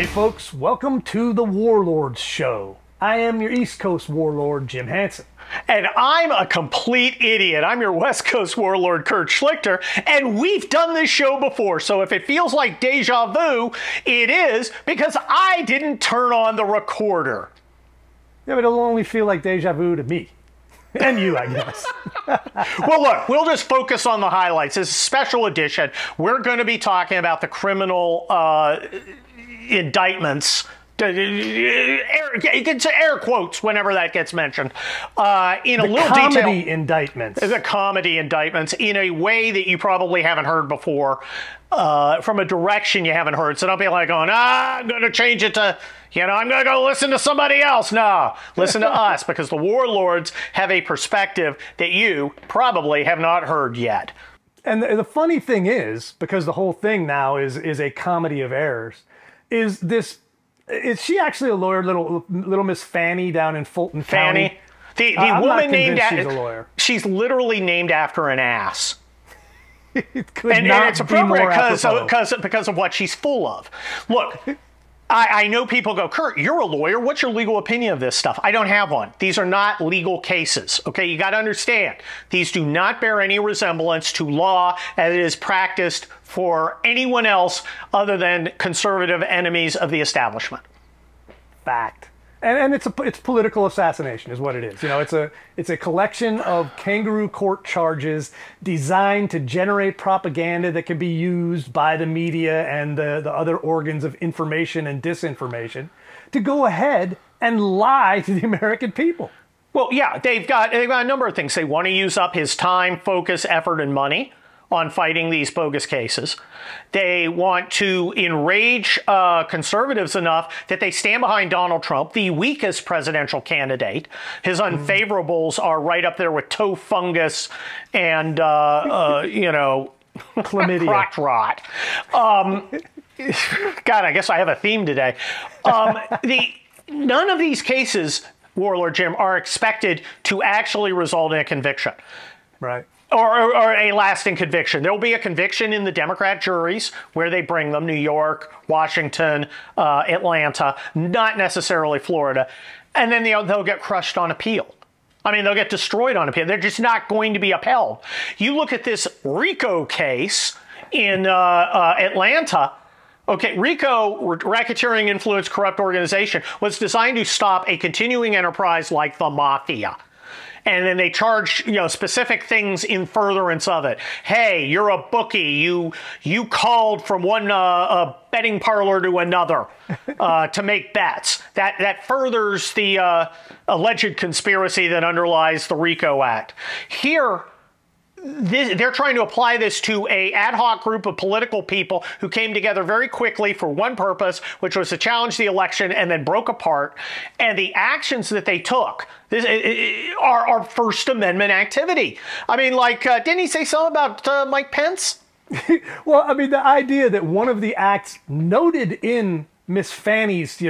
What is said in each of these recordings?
Hey folks, welcome to the Warlords show. I am your East Coast Warlord, Jim Hansen. And I'm a complete idiot. I'm your West Coast Warlord, Kurt Schlichter, and we've done this show before, so if it feels like deja vu, it is because I didn't turn on the recorder. Yeah, but it'll only feel like deja vu to me. And you, I guess. Well, look, we'll just focus on the highlights. This is a special edition. We're going to be talking about the criminal indictments. It's air quotes whenever that gets mentioned. In a little detail. The comedy indictments. The comedy indictments in a way that you probably haven't heard before, from a direction you haven't heard. So don't be like going, I'm going to change it to, I'm going to go listen to somebody else. No, listen to us, because the Warlords have a perspective that you probably have not heard yet. And the funny thing is, because the whole thing now is a comedy of errors, is she actually a lawyer, little Miss Fani down in Fulton County? Fani? The woman named after she's a lawyer. She's literally named after an ass. It could and not it's be more appropriate apropos. because of what she's full of. Look, I know people go, Kurt, you're a lawyer. What's your legal opinion of this stuff? I don't have one. These are not legal cases. Okay, you got to understand. These do not bear any resemblance to law as it is practiced for anyone else other than conservative enemies of the establishment. Fact. And it's political assassination is what it is. It's a collection of kangaroo court charges designed to generate propaganda that can be used by the media and the other organs of information and disinformation to go ahead and lie to the American people. Well, yeah, they've got a number of things. They want to use up his time, focus, effort, and money on fighting these bogus cases. They want to enrage conservatives enough that they stand behind Donald Trump, the weakest presidential candidate. His unfavorables are right up there with toe fungus and, chlamydia. Crotch rot. God, I guess I have a theme today. None of these cases, Warlord Jim, are expected to actually result in a conviction. Right. Or a lasting conviction. There will be a conviction in the Democrat juries where they bring them, New York, Washington, Atlanta, not necessarily Florida. And then they'll get crushed on appeal. I mean, they'll get destroyed on appeal. They're just not going to be upheld. You look at this RICO case in Atlanta. Okay, RICO, Racketeering Influence Corrupt Organization, was designed to stop a continuing enterprise like the mafia. And then they charge, specific things in furtherance of it. Hey, you're a bookie. You called from one betting parlor to another to make bets. That furthers the alleged conspiracy that underlies the RICO Act. Here, they're trying to apply this to an ad hoc group of political people who came together very quickly for one purpose, which was to challenge the election, and then broke apart. And the actions that they took are First Amendment activity. I mean, didn't he say something about Mike Pence? Well, I mean, the idea that one of the acts noted in Miss Fanny's,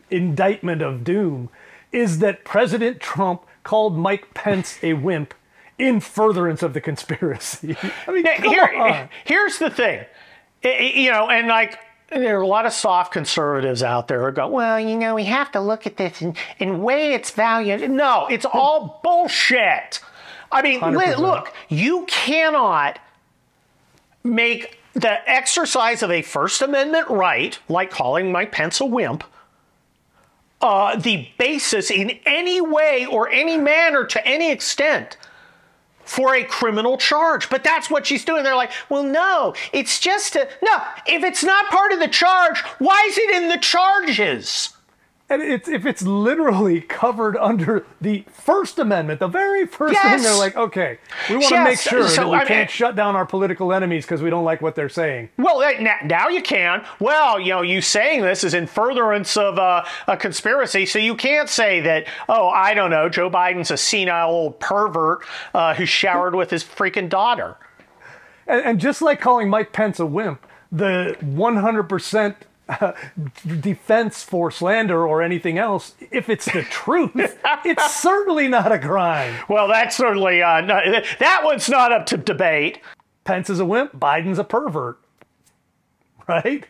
indictment of doom is that President Trump called Mike Pence a wimp in furtherance of the conspiracy. I mean, here's the thing, and there are a lot of soft conservatives out there who go, well, we have to look at this and weigh its value. No, it's all bullshit. I mean, 100%. Look, you cannot make the exercise of a First Amendment right, like calling Mike Pence a wimp, the basis in any way or any manner to any extent for a criminal charge. But that's what she's doing. They're like, well, no, it's just no, if it's not part of the charge, why is it in the charges? And if it's literally covered under the First Amendment, the very first thing, they're like, okay, we want to make sure that we can't shut down our political enemies because we don't like what they're saying. Well, now you can. Well, you saying this is in furtherance of a conspiracy, so you can't say that, oh, I don't know, Joe Biden's a senile old pervert who showered with his freaking daughter. And just like calling Mike Pence a wimp, the 100% defense for slander or anything else, if it's the truth, it's certainly not a crime. Well, that's certainly that one's not up to debate. Pence is a wimp, Biden's a pervert, right?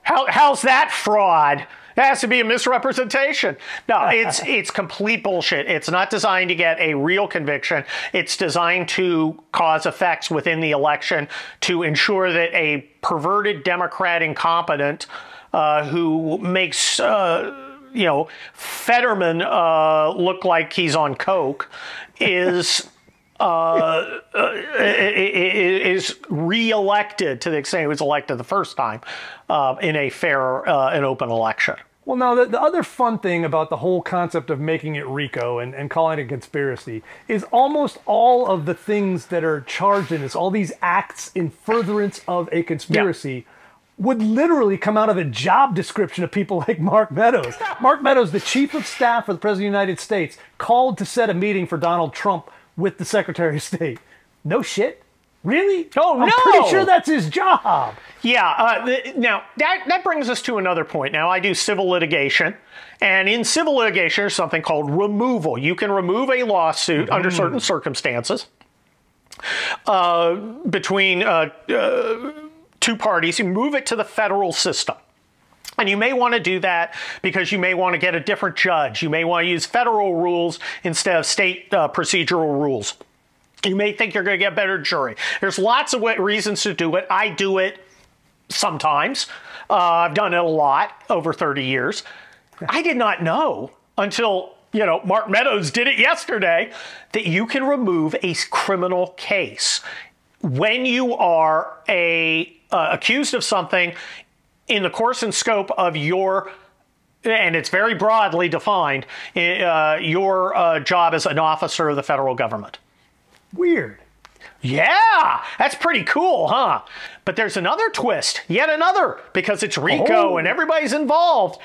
How's that fraud? It has to be a misrepresentation. No, it's complete bullshit. It's not designed to get a real conviction. It's designed to cause effects within the election to ensure that a perverted Democrat incompetent who makes Fetterman look like he's on coke is reelected to the extent he was elected the first time in a fair and open election. Well, now, the other fun thing about the whole concept of making it RICO and calling it a conspiracy is almost all of the things that are charged in this, all these acts in furtherance of a conspiracy, would literally come out of a job description of people like Mark Meadows. Mark Meadows, the chief of staff for the President of the United States, called to set a meeting for Donald Trump with the Secretary of State. No shit. Really? Oh, no. I'm pretty sure that's his job. Yeah. Now, that brings us to another point. Now, I do civil litigation. And in civil litigation, there's something called removal. You can remove a lawsuit under certain circumstances between two parties. You move it to the federal system. And you may want to do that because you may want to get a different judge. You may want to use federal rules instead of state procedural rules. You may think you're going to get a better jury. There's lots of reasons to do it. I do it sometimes. I've done it a lot over 30 years. I did not know until, Mark Meadows did it yesterday, that you can remove a criminal case when you are accused of something in the course and scope of your, and it's very broadly defined, your job as an officer of the federal government. Weird. Yeah, that's pretty cool, huh? But there's another twist, yet another, because it's RICO and everybody's involved.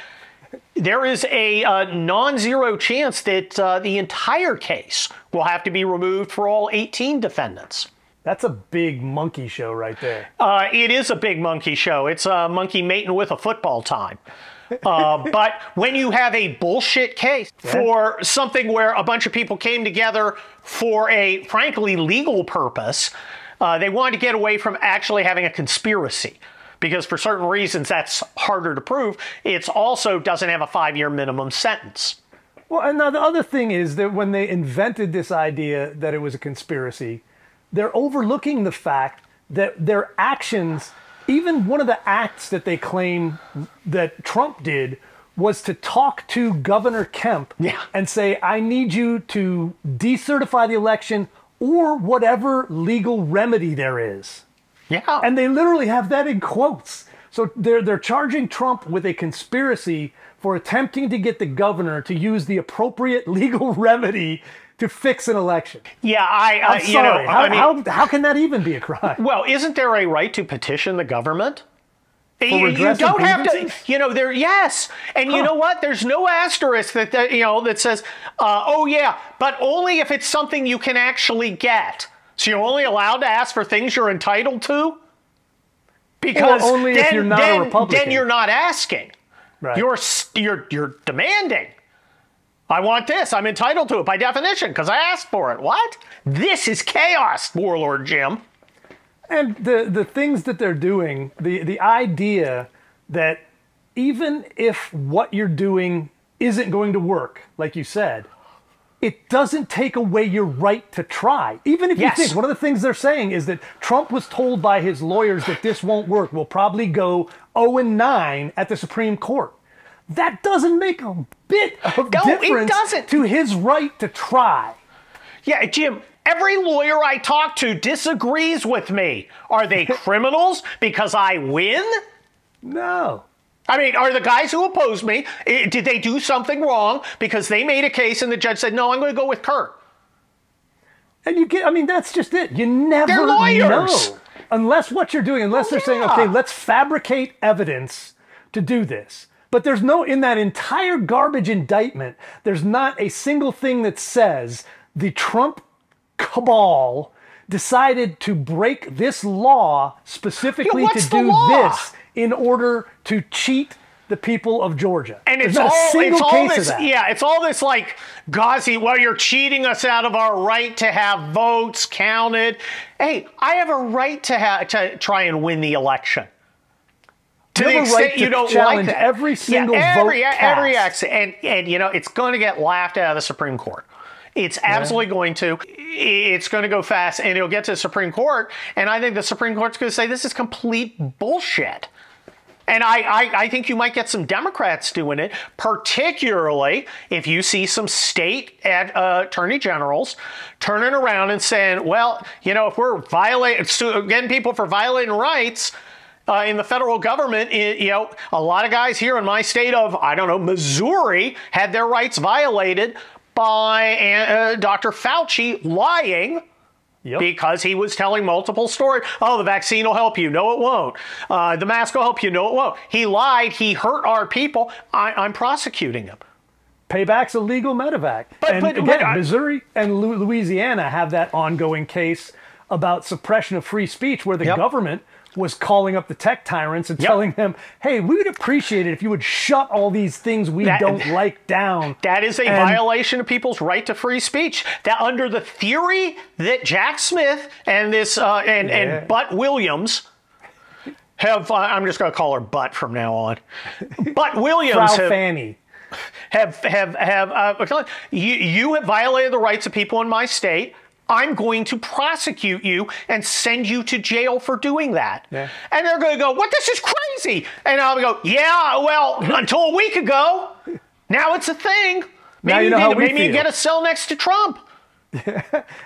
There is a non-zero chance that the entire case will have to be removed for all 18 defendants. That's a big monkey show right there. It is a big monkey show. It's a monkey mating with a football time. But when you have a bullshit case for something where a bunch of people came together for a, frankly, legal purpose, they wanted to get away from actually having a conspiracy. Because for certain reasons, that's harder to prove. It also doesn't have a 5-year minimum sentence. Well, and now the other thing is that when they invented this idea that it was a conspiracy, they're overlooking the fact that their actions, even one of the acts that they claim that Trump did, was to talk to Governor Kemp and say, I need you to decertify the election or whatever legal remedy there is. Yeah. And they literally have that in quotes. So they're charging Trump with a conspiracy for attempting to get the governor to use the appropriate legal remedy to fix an election. Yeah, I'm sorry. How can that even be a crime? Well, isn't there a right to petition the government? You don't have to, yes. And you know what? There's no asterisk that says, oh yeah, but only if it's something you can actually get. So you're only allowed to ask for things you're entitled to? Because only if you're not a Republican. Then you're not asking. Right. You're demanding. I want this. I'm entitled to it by definition because I asked for it. What? This is chaos, Warlord Jim. And the things that they're doing, the idea that even if what you're doing isn't going to work, like you said, it doesn't take away your right to try. Even if you think, one of the things they're saying is that Trump was told by his lawyers that this won't work. We'll probably go 0-9 at the Supreme Court. That doesn't make a bit of difference to his right to try. Yeah, Jim, every lawyer I talk to disagrees with me. Are they criminals because I win? No. I mean, are the guys who oppose me, did they do something wrong because they made a case and the judge said, no, I'm going to go with Kurt? And that's just it. You never They're lawyers. know. Unless what you're doing, they're saying, okay, let's fabricate evidence to do this. But there's in that entire garbage indictment, there's not a single thing that says the Trump cabal decided to break this law specifically to do this in order to cheat the people of Georgia. And it's all case this, of that. Yeah, it's all this like, gauzy, well, you're cheating us out of our right to have votes counted. Hey, I have a right to try and win the election. To the extent you don't like that. Every single vote cast. And you know, it's going to get laughed out of the Supreme Court. It's absolutely going to. It's going to go fast, and it'll get to the Supreme Court, and I think the Supreme Court's going to say this is complete bullshit. And I think you might get some Democrats doing it, particularly if you see some state attorney generals turning around and saying, well, you know, if we're getting people for violating rights in the federal government, you know, a lot of guys here in my state of, I don't know, Missouri had their rights violated by Dr. Fauci lying. Yep. Because he was telling multiple stories. Oh, the vaccine will help you. No, it won't. The mask will help you. No, it won't. He lied. He hurt our people. I'm prosecuting him. Payback's a legal medevac. But again, Missouri and Louisiana have that ongoing case about suppression of free speech where the government was calling up the tech tyrants and telling them, hey, we would appreciate it if you would shut all these things we don't like down. That is a violation of people's right to free speech. That under the theory that Jack Smith and this and Butt Williams have, I'm just going to call her Butt from now on. Butt Williams Fani. You have violated the rights of people in my state. I'm going to prosecute you and send you to jail for doing that. Yeah. And they're going to go, what, this is crazy. And I'll go, yeah, well, until a week ago. Now it's a thing. Maybe you get a cell next to Trump.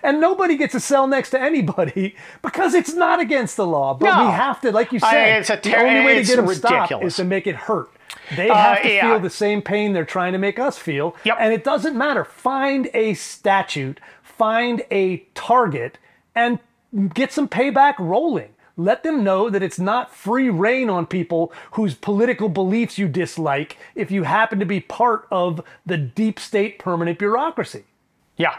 And nobody gets a cell next to anybody because it's not against the law. But we have to, like you said, the only way to get them stopped is to make it hurt. They have to feel the same pain they're trying to make us feel. Yep. And it doesn't matter. Find a statute. Find a target and get some payback rolling. Let them know that it's not free reign on people whose political beliefs you dislike if you happen to be part of the deep state permanent bureaucracy. Yeah.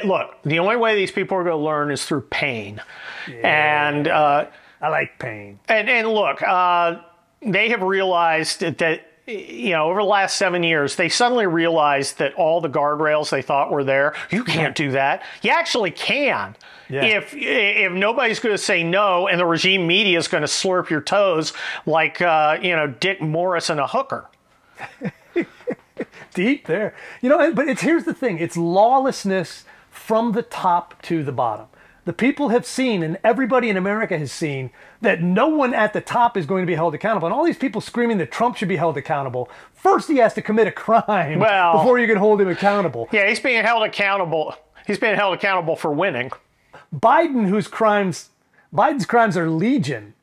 Look, the only way these people are going to learn is through pain. Yeah. And I like pain. And look, they have realized that, you know, over the last 7 years, they suddenly realized that all the guardrails they thought were there, you can't do that. You actually can. Yeah. If nobody's going to say no and the regime media is going to slurp your toes like, you know, Dick Morris and a hooker. Deep there. You know, but here's the thing. It's lawlessness from the top to the bottom. The people have seen, and everybody in America has seen, that no one at the top is going to be held accountable. And all these people screaming that Trump should be held accountable, first he has to commit a crime before you can hold him accountable. Yeah, he's being held accountable. He's being held accountable for winning. Biden's crimes are legion.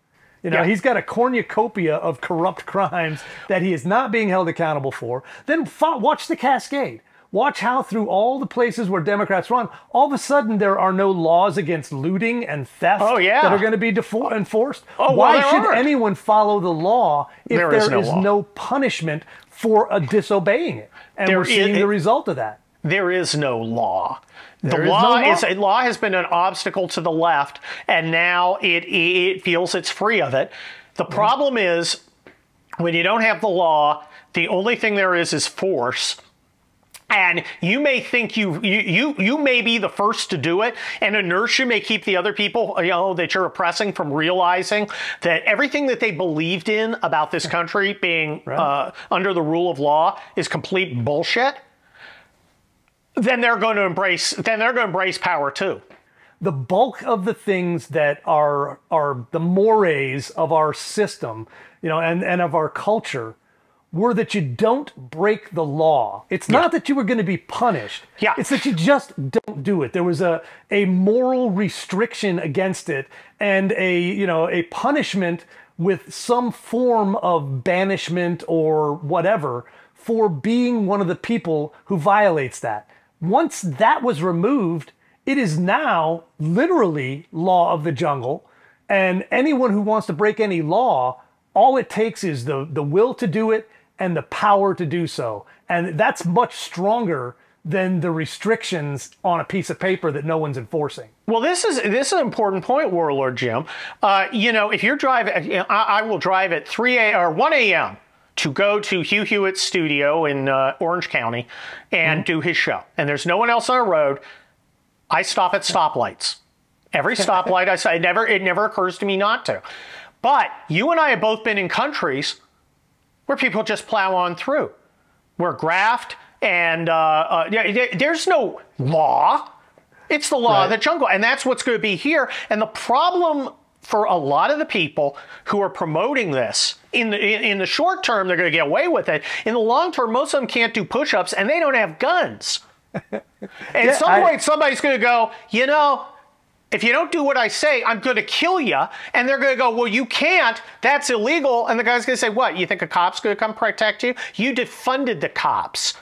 You know, he's got a cornucopia of corrupt crimes that he is not being held accountable for. Then watch the cascade. Watch how through all the places where Democrats run, all of a sudden there are no laws against looting and theft that are going to be enforced. Why should anyone follow the law if there is no punishment for disobeying it? And we're seeing the result of that. There is no law. The law has been an obstacle to the left, and now it feels it's free of it. The problem is, when you don't have the law, the only thing there is force. And you may think you may be the first to do it, and inertia may keep the other people, you know, that you're oppressing from realizing that everything that they believed in about this country being under the rule of law is complete bullshit. Then they're going to embrace power too. The bulk of the things that are the mores of our system, you know, and of our culture, were that you don't break the law. It's not that you were going to be punished. Yeah. It's that you just don't do it. There was a moral restriction against it and a punishment with some form of banishment or whatever for being one of the people who violates that. Once that was removed, it is now literally law of the jungle, and anyone who wants to break any law, all it takes is the will to do it and the power to do so. And that's much stronger than the restrictions on a piece of paper that no one's enforcing. Well, this is an important point, Warlord Jim. You know, if you're driving, I will drive at 1 a.m. to go to Hugh Hewitt's studio in Orange County and do his show. And there's no one else on the road. I stop at stoplights. Every stoplight I say, it never occurs to me not to. But you and I have both been in countries where people just plow on through, where graft and there's no law. It's the law of the jungle, and that's what's going to be here. And the problem for a lot of the people who are promoting this, in the short term, they're going to get away with it. In the long term, most of them can't do push-ups, and they don't have guns. And at some point, somebody's going to go, you know, if you don't do what I say, I'm going to kill you. And they're going to go, well, you can't. That's illegal. And the guy's going to say, what? You think a cop's going to come protect you? You defunded the cops.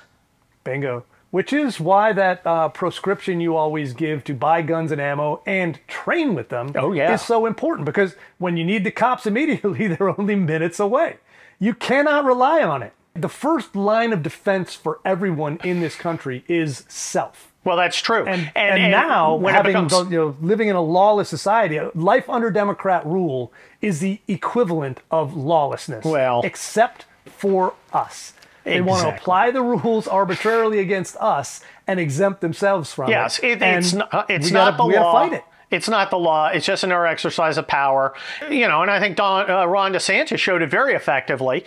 Bingo. Which is why that proscription you always give to buy guns and ammo and train with them is so important. Because when you need the cops immediately, they're only minutes away. You cannot rely on it. The first line of defense for everyone in this country is self. Well, that's true. And now, living in a lawless society, life under Democrat rule is the equivalent of lawlessness. Well, except for us. They want to apply the rules arbitrarily against us and exempt themselves from it. Yes, it's not the law. We gotta fight it. It's not the law. It's just another exercise of power. You know, and I think Ron DeSantis showed it very effectively.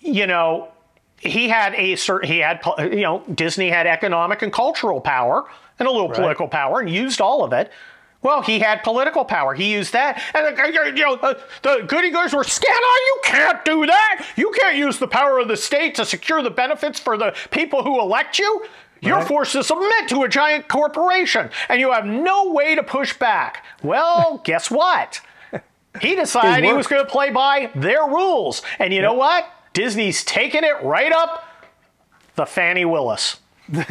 You know, Disney had economic and cultural power and a little political power and used all of it. Well, he had political power. He used that. And the goody-gooders were scared. Oh, you can't do that. You can't use the power of the state to secure the benefits for the people who elect you. You're forced to submit to a giant corporation, and you have no way to push back. Well, guess what? He decided he was going to play by their rules. And you know what? Disney's taking it right up the Fani Willis. You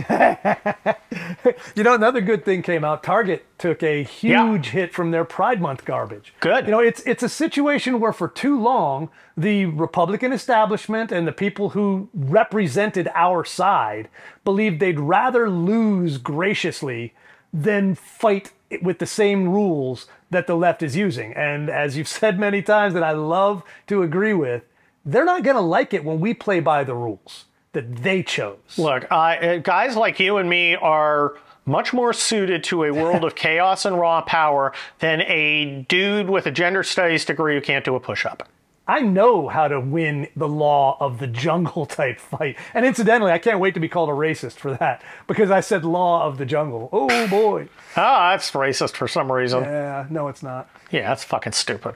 know, another good thing came out. Target took a huge hit from their Pride Month garbage. Good. You know, it's a situation where for too long, the Republican establishment and the people who represented our side believed they'd rather lose graciously than fight with the same rules that the left is using. And as you've said many times, that I love to agree with, they're not going to like it when we play by the rules that they chose. Look, guys like you and me are much more suited to a world of chaos and raw power than a dude with a gender studies degree who can't do a push-up. I know how to win the law of the jungle type fight. And incidentally, I can't wait to be called a racist for that, because I said law of the jungle. Oh, boy. That's racist for some reason. Yeah, no, it's not. Yeah, that's fucking stupid.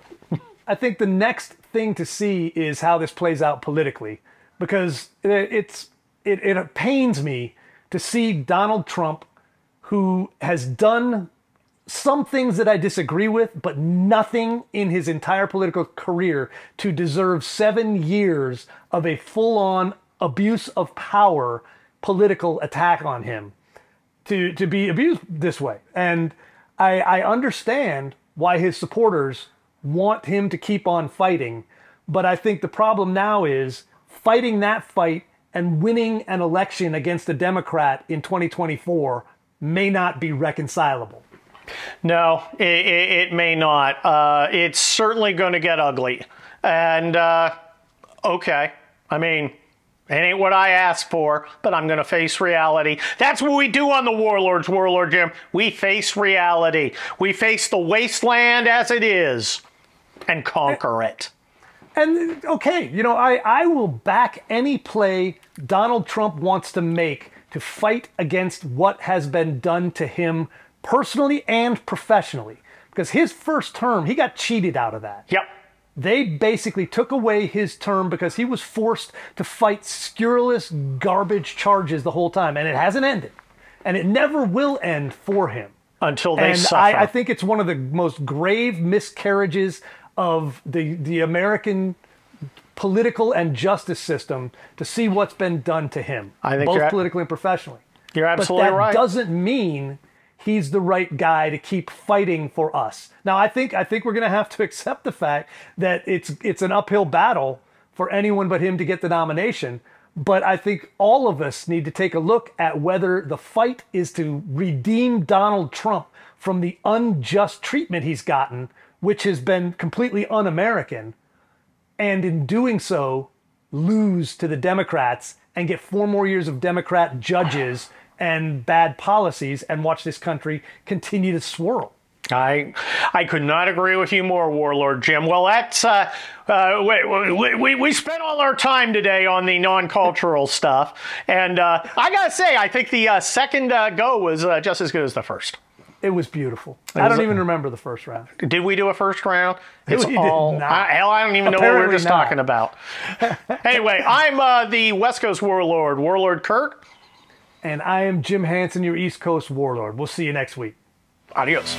I think the next thing to see is how this plays out politically, because it pains me to see Donald Trump, who has done some things that I disagree with, but nothing in his entire political career to deserve 7 years of a full-on abuse of power political attack on him, to be abused this way. And I understand why his supporters want him to keep on fighting, but I think the problem now is fighting that fight and winning an election against a Democrat in 2024 may not be reconcilable. No, it may not. It's certainly going to get ugly. And, okay, I mean, it ain't what I asked for, but I'm going to face reality. That's what we do on the Warlords, Warlord Jim. We face reality. We face the wasteland as it is and conquer it. And, okay, you know, I will back any play Donald Trump wants to make to fight against what has been done to him personally and professionally. Because his first term, he got cheated out of that. Yep. They basically took away his term because he was forced to fight scurrilous garbage charges the whole time. And it hasn't ended. And it never will end for him. Until they suffer. I think it's one of the most grave miscarriages of the American political and justice system to see what's been done to him, both politically and professionally. You're absolutely right. But that doesn't mean he's the right guy to keep fighting for us. Now, I think we're going to have to accept the fact that it's an uphill battle for anyone but him to get the nomination. But I think all of us need to take a look at whether the fight is to redeem Donald Trump from the unjust treatment he's gotten, which has been completely un-American, and in doing so, lose to the Democrats and get 4 more years of Democrat judges and bad policies and watch this country continue to swirl. I could not agree with you more, Warlord Jim. Well, that's we spent all our time today on the non-cultural stuff, and I gotta say, I think the second go was just as good as the first. It was beautiful. I don't even remember the first round. Did we do a first round? It's all hell. I don't even know what we were just talking about. Anyway, I'm the West Coast Warlord, Warlord Kurt, and I am Jim Hansen, your East Coast Warlord. We'll see you next week. Adios.